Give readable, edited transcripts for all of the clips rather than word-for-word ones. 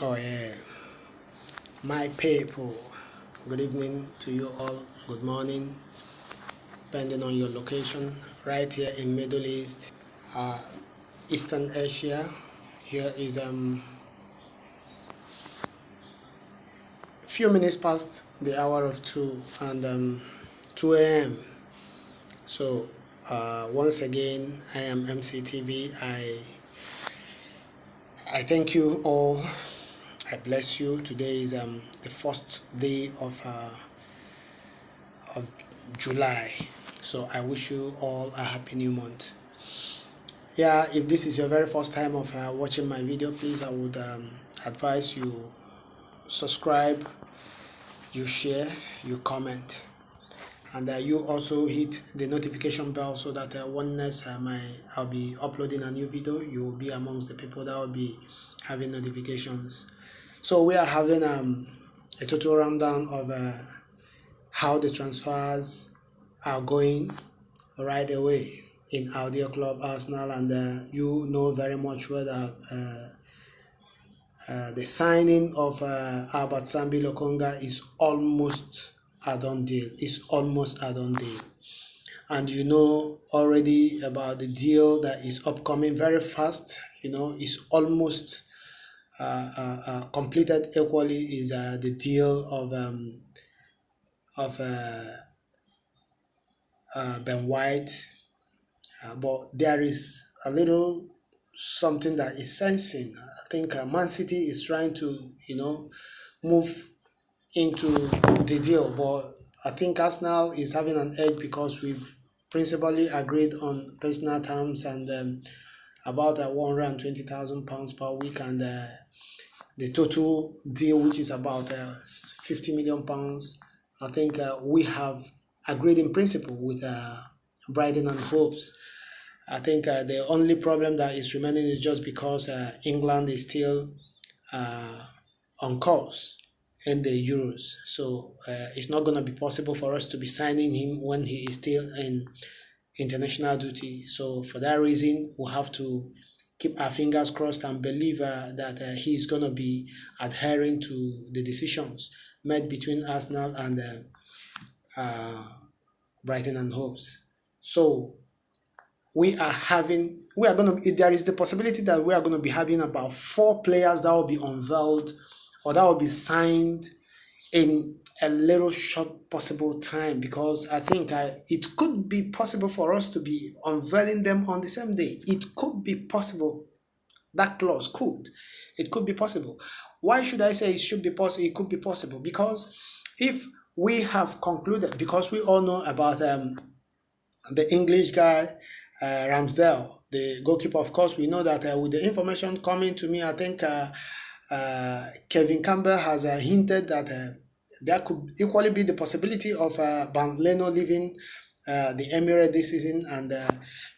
Oh yeah, my people. Good evening to you all. Good morning, depending on your location. Right here in Middle East, uh, Eastern Asia. Here is few minutes past the hour of 2 and 2 a.m. So once again, I am MCTV. I thank you all. I bless you. Today is the first day of July. So I wish you all a happy new month. Yeah, if this is your very first time of watching my video, please I would advise you subscribe, you share, you comment, and you also hit the notification bell so that once I'll be uploading a new video, you will be amongst the people that will be having notifications. So we are having a total rundown of how the transfers are going right away in Audio Club Arsenal, and you know very much well that the signing of Albert Sambi Lokonga is almost a done deal. It's almost a done deal. And you know already about the deal that is upcoming very fast. You know, it's almost completed equally is the deal of Ben White. But there is a little something that is sensing. I think Man City is trying to, move into the deal, but I think Arsenal is having an edge because we've principally agreed on personal terms and about £120,000 per week, and the total deal, which is about £50 million. I think we have agreed in principle with Brighton and Hopes. I think the only problem that is remaining is just because England is still uh, on course in the Euros. So it's not going to be possible for us to be signing him when he is still in international duty. So for that reason, we'll have to keep our fingers crossed and believe that he's going to be adhering to the decisions made between Arsenal and Brighton and Hove. So there is the possibility that we are going to be having about 4 players that will be unveiled or that will be signed in a little short possible time, because I think it could be possible for us to be unveiling them on the same day. It could be possible. That clause could. It could be possible. Why should I say it should be possible? It could be possible because if we have concluded, because we all know about the English guy, Ramsdale, the goalkeeper. Of course, we know that with the information coming to me, I think Kevin Campbell has hinted that there could equally be the possibility of Bernd Leno leaving the Emirates this season, and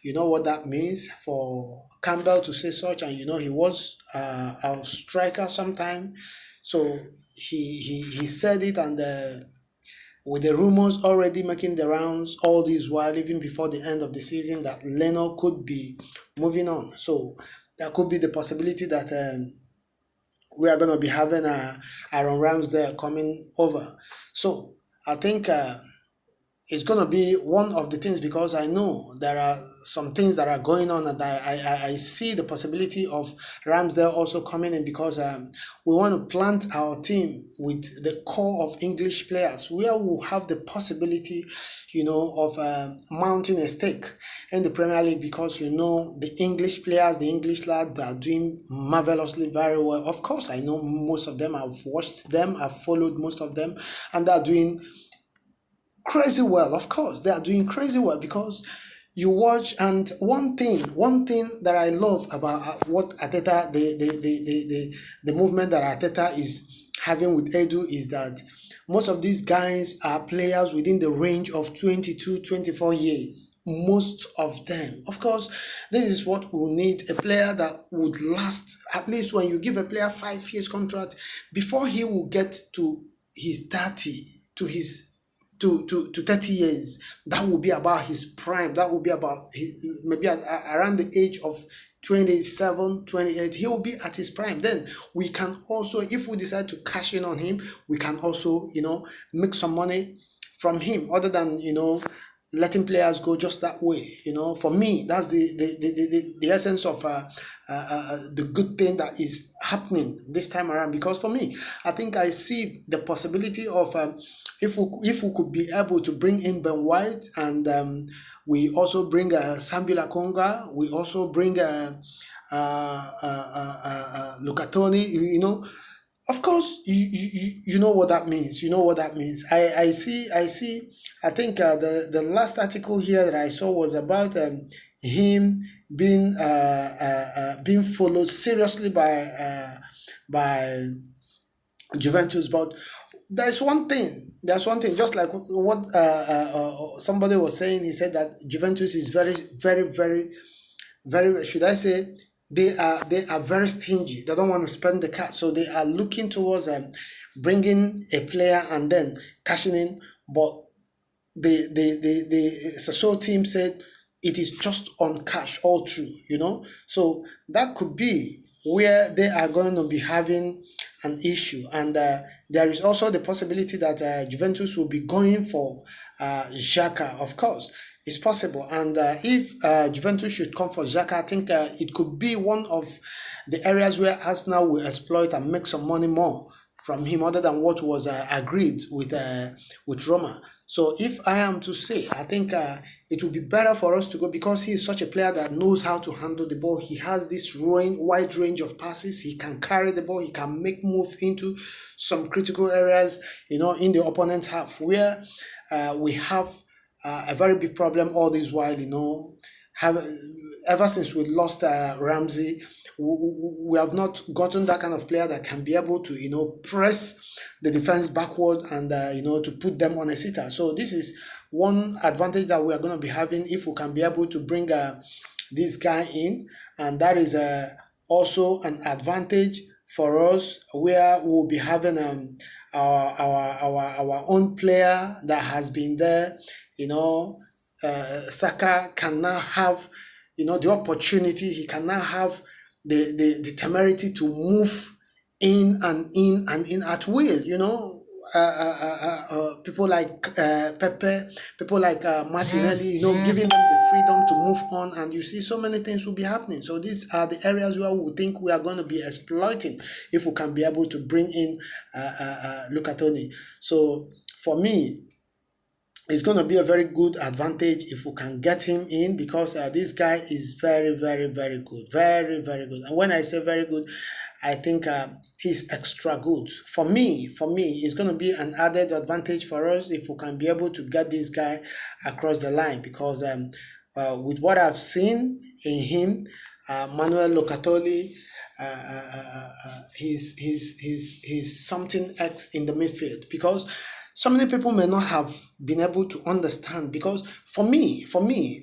you know what that means for Campbell to say such, and you know he was a striker sometime, so he said it, and with the rumors already making the rounds all this while, even before the end of the season, that Leno could be moving on. So there could be the possibility that we are going to be having Aaron Ramsdale coming over. So I think it's going to be one of the things, because I know there are some things that are going on, and I see the possibility of Ramsdale also coming in, because we want to plant our team with the core of English players where we'll have the possibility, of mounting a stake in the Premier League, because the English players, the English lads, are doing marvelously very well. Of course, I know most of them. I've watched them, I've followed most of them, and they're doing crazy well. Of course, they are doing crazy well, because you watch. And one thing that I love about what Arteta, the movement that Arteta is having with Edu, is that most of these guys are players within the range of 22, 24 years. Most of them. Of course, this is what we need: a player that would last. At least when you give a player 5 years contract, before he will get to his 30, to his to 30 years, that will be about his prime. That will be about maybe around the age of 27, 28, he will be at his prime. Then we can also, if we decide to cash in on him, we can also, make some money from him, other than, letting players go just that way. For me, that's the essence of the good thing that is happening this time around. Because for me, I think I see the possibility of, if we could be able to bring in Ben White, and we also bring Sambila Konga, we also bring Lucatoni, of course, you know what that means. You know what that means. I see. I think the last article here that I saw was about him being followed seriously by Juventus. But there's one thing. There's one thing. Just like what somebody was saying, he said that Juventus is very, very, very, very, should I say, they are very stingy. They don't want to spend the cash, so they are looking towards bringing a player and then cashing in. But the Sassuolo team said it is just on cash all through. So that could be where they are going to be having an issue. And there is also the possibility that Juventus will be going for Xhaka, of course. It's possible. And if Juventus should come for Xhaka, I think it could be one of the areas where Arsenal will exploit and make some money more from him, other than what was agreed with Roma. So if I am to say, I think it would be better for us to go, because he is such a player that knows how to handle the ball. He has this wide range of passes. He can carry the ball. He can make move into some critical areas, in the opponent's half, where we have a very big problem all this while. Ever since we lost Ramsey, we have not gotten that kind of player that can be able to press the defense backward and to put them on a sitter. So this is one advantage that we are going to be having if we can be able to bring this guy in, and that is also an advantage for us, where we'll be having our own player that has been there. Saka can now have the opportunity. He can now have the temerity to move in and in and in at will. People like Pepe, people like Martinelli, giving them the freedom to move on, and you see so many things will be happening. So these are the areas where we think we are going to be exploiting if we can be able to bring in Lucatoni. So for me, it's going to be a very good advantage if we can get him in, because this guy is very, very, very good. Very, very good. And when I say very good, I think he's extra good. For me, it's going to be an added advantage for us if we can be able to get this guy across the line, because with what I've seen in him, Manuel Locatelli, he's something else in the midfield, because so many people may not have been able to understand. Because for me,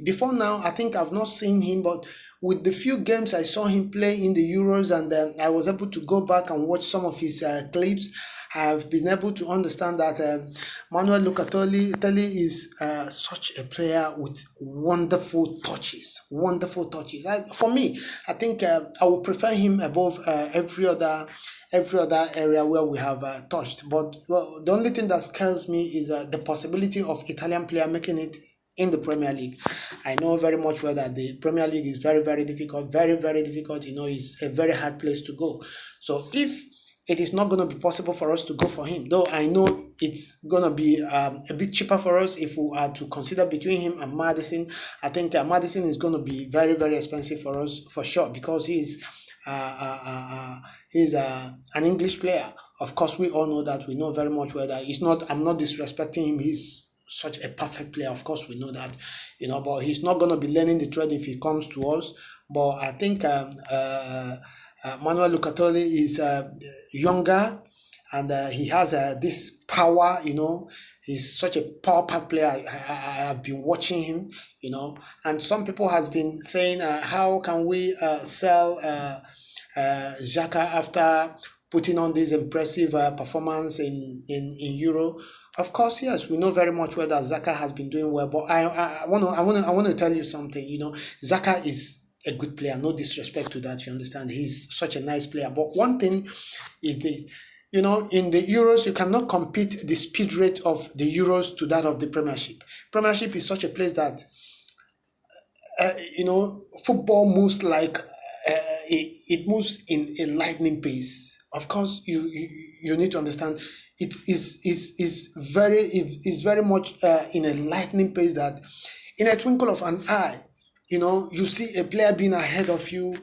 before now, I think I've not seen him, but with the few games I saw him play in the Euros, and I was able to go back and watch some of his clips, I've been able to understand that Manuel Locatelli is such a player with wonderful touches. For me, I think I would prefer him above every other area where we have touched. But the only thing that scares me is the possibility of Italian player making it in the Premier League. I know very much well that the Premier League is very, very difficult, very, very difficult. It's a very hard place to go. So if it is not going to be possible for us to go for him, though I know it's going to be a bit cheaper for us if we are to consider between him and Maddison. I think Maddison is going to be very, very expensive for us for sure, because he's an English player. Of course, we all know that. We know very much well that I'm not disrespecting him. He's such a perfect player. Of course, we know that, but he's not going to be learning the trade if he comes to us. But I think Manuel Lucatelli is younger, and he has this power. He's such a power-packed player. I have been watching him, and some people has been saying, how can we sell Xhaka after putting on this impressive performance in Euro? Of course, yes, we know very much well that Xhaka has been doing well, but I want to tell you something. Xhaka is a good player. No disrespect to that, you understand. He's such a nice player. But one thing is this. In the Euros, you cannot compete the speed rate of the Euros to that of the Premiership. Premiership is such a place that football moves like it moves in a lightning pace. Of course, you need to understand it is very much in a lightning pace that in a twinkle of an eye, you see a player being ahead of you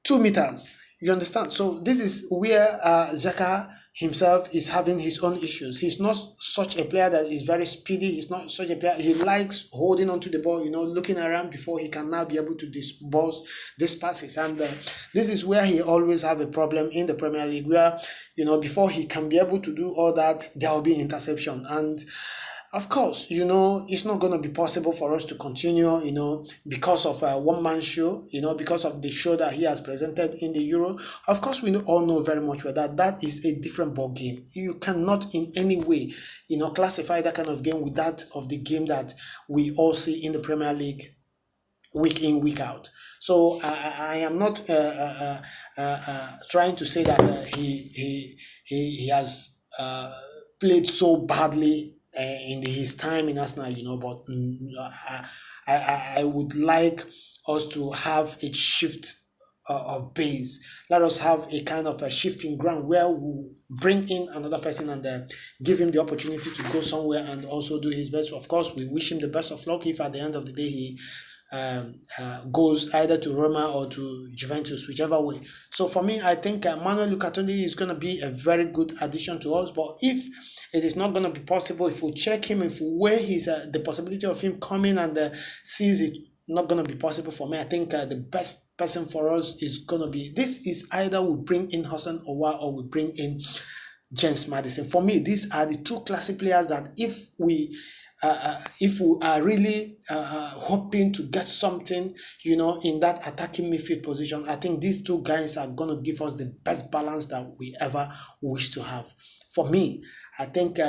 2 meters. You understand? So this is where Xhaka himself is having his own issues. He's not such a player that is very speedy. He's not such a player. He likes holding onto the ball, looking around before he can now be able to disburse these passes. And this is where he always have a problem in the Premier League, where before he can be able to do all that, there will be interception. And of course, it's not going to be possible for us to continue, because of a one-man show, because of the show that he has presented in the Euro. Of course, we all know very much well that that is a different ball game. You cannot in any way, classify that kind of game with that of the game that we all see in the Premier League week in, week out. So I am not trying to say that he has played so badly in his time in Arsenal, but I would like us to have a shift of base. Let us have a kind of a shifting ground where we bring in another person and give him the opportunity to go somewhere and also do his best. Of course, we wish him the best of luck if at the end of the day he goes either to Roma or to Juventus, whichever way. So for me, I think Manuel Lukatoni is going to be a very good addition to us. But if it is not going to be possible, if we check him, if we weigh the possibility of him coming and sees it not going to be possible for me, I think the best person for us is going to be, this is either we bring in Hudson Odoi or we bring in James Maddison. For me, these are the two classic players that if we are really hoping to get something, in that attacking midfield position, I think these two guys are going to give us the best balance that we ever wish to have. For me, I think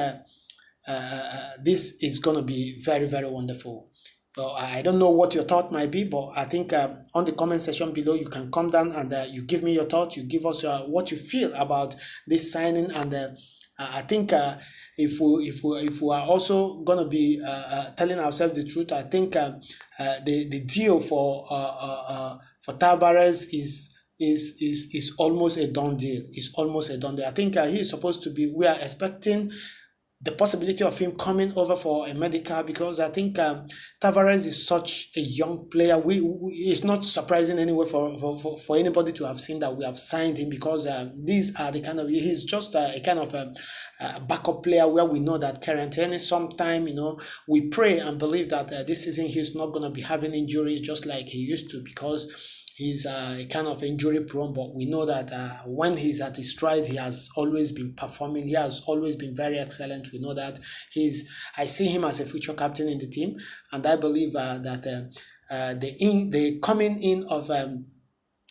this is going to be very, very wonderful. Well, I don't know what your thought might be, but I think on the comment section below, you can come down and you give me your thoughts. You give us what you feel about this signing, and I think if we are also gonna be telling ourselves the truth, I think the deal for Tavares is almost a done deal. It's almost a done deal. I think he is supposed to be. We are expecting the possibility of him coming over for a medical, because I think Tavares is such a young player. It's not surprising anyway for anybody to have seen that we have signed him, because these are the kind of, he's just a kind of a backup player where we know that quarantine sometime, we pray and believe that this season he's not going to be having injuries just like he used to, because he's kind of injury prone, but we know that when he's at his stride, he has always been performing. He has always been very excellent. We know that I see him as a future captain in the team, and I believe that the coming in of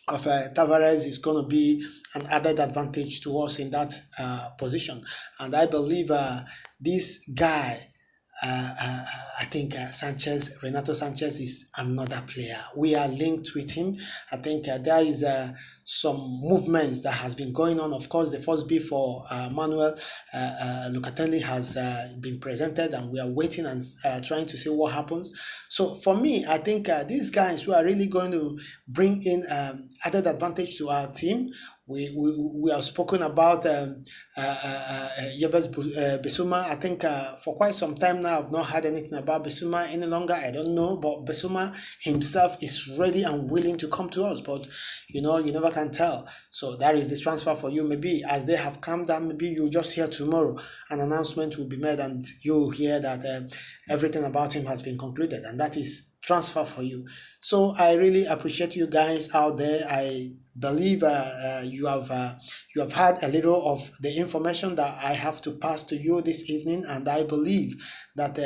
Tavares is going to be an added advantage to us in that position. And I believe this guy, I think Renato Sanchez is another player. We are linked with him. I think there is some movements that has been going on. Of course, the first bid for Manuel Lukatoni has been presented, and we are waiting and trying to see what happens. So for me, I think these guys who are really going to bring in added advantage to our team. We have spoken about Yves Bissouma. I think for quite some time now, I've not heard anything about Bissouma any longer. I don't know, but Bissouma himself is ready and willing to come to us. But you never can tell. So that is the transfer for you. Maybe as they have come down, maybe you'll just hear tomorrow an announcement will be made, and you'll hear that everything about him has been concluded, and that is transfer for you. So I really appreciate you guys out there. I believe you have had a little of the information that I have to pass to you this evening, and I believe that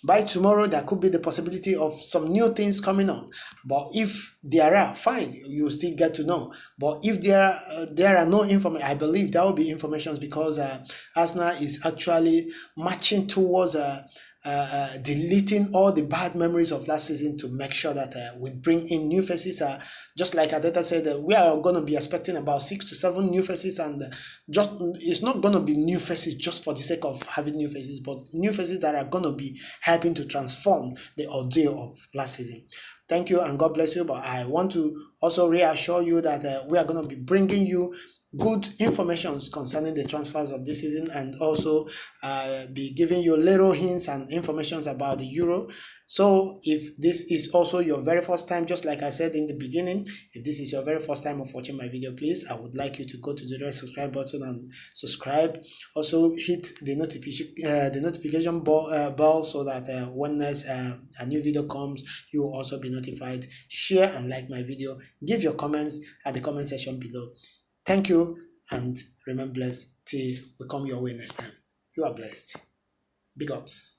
by tomorrow there could be the possibility of some new things coming on. But if there are, fine, you still get to know. But if there are no information, I believe there will be information, because Arsenal is actually marching towards deleting all the bad memories of last season to make sure that we bring in new faces. Just like Adeta said, we are going to be expecting about 6 to 7 new faces, and just it's not going to be new faces just for the sake of having new faces, but new faces that are going to be helping to transform the ordeal of last season. Thank you and God bless you. But I want to also reassure you that we are going to be bringing you good informations concerning the transfers of this season, and also be giving you little hints and informations about the Euro. So if this is also your very first time, just like I said in the beginning, if this is your very first time of watching my video, please, I would like you to go to the red subscribe button and subscribe. Also hit the notification bell so that when there's a new video comes, you will also be notified. Share and like my video. Give your comments at the comment section below. Thank you, and remain blessed till we come your way next time. You are blessed. Big ups.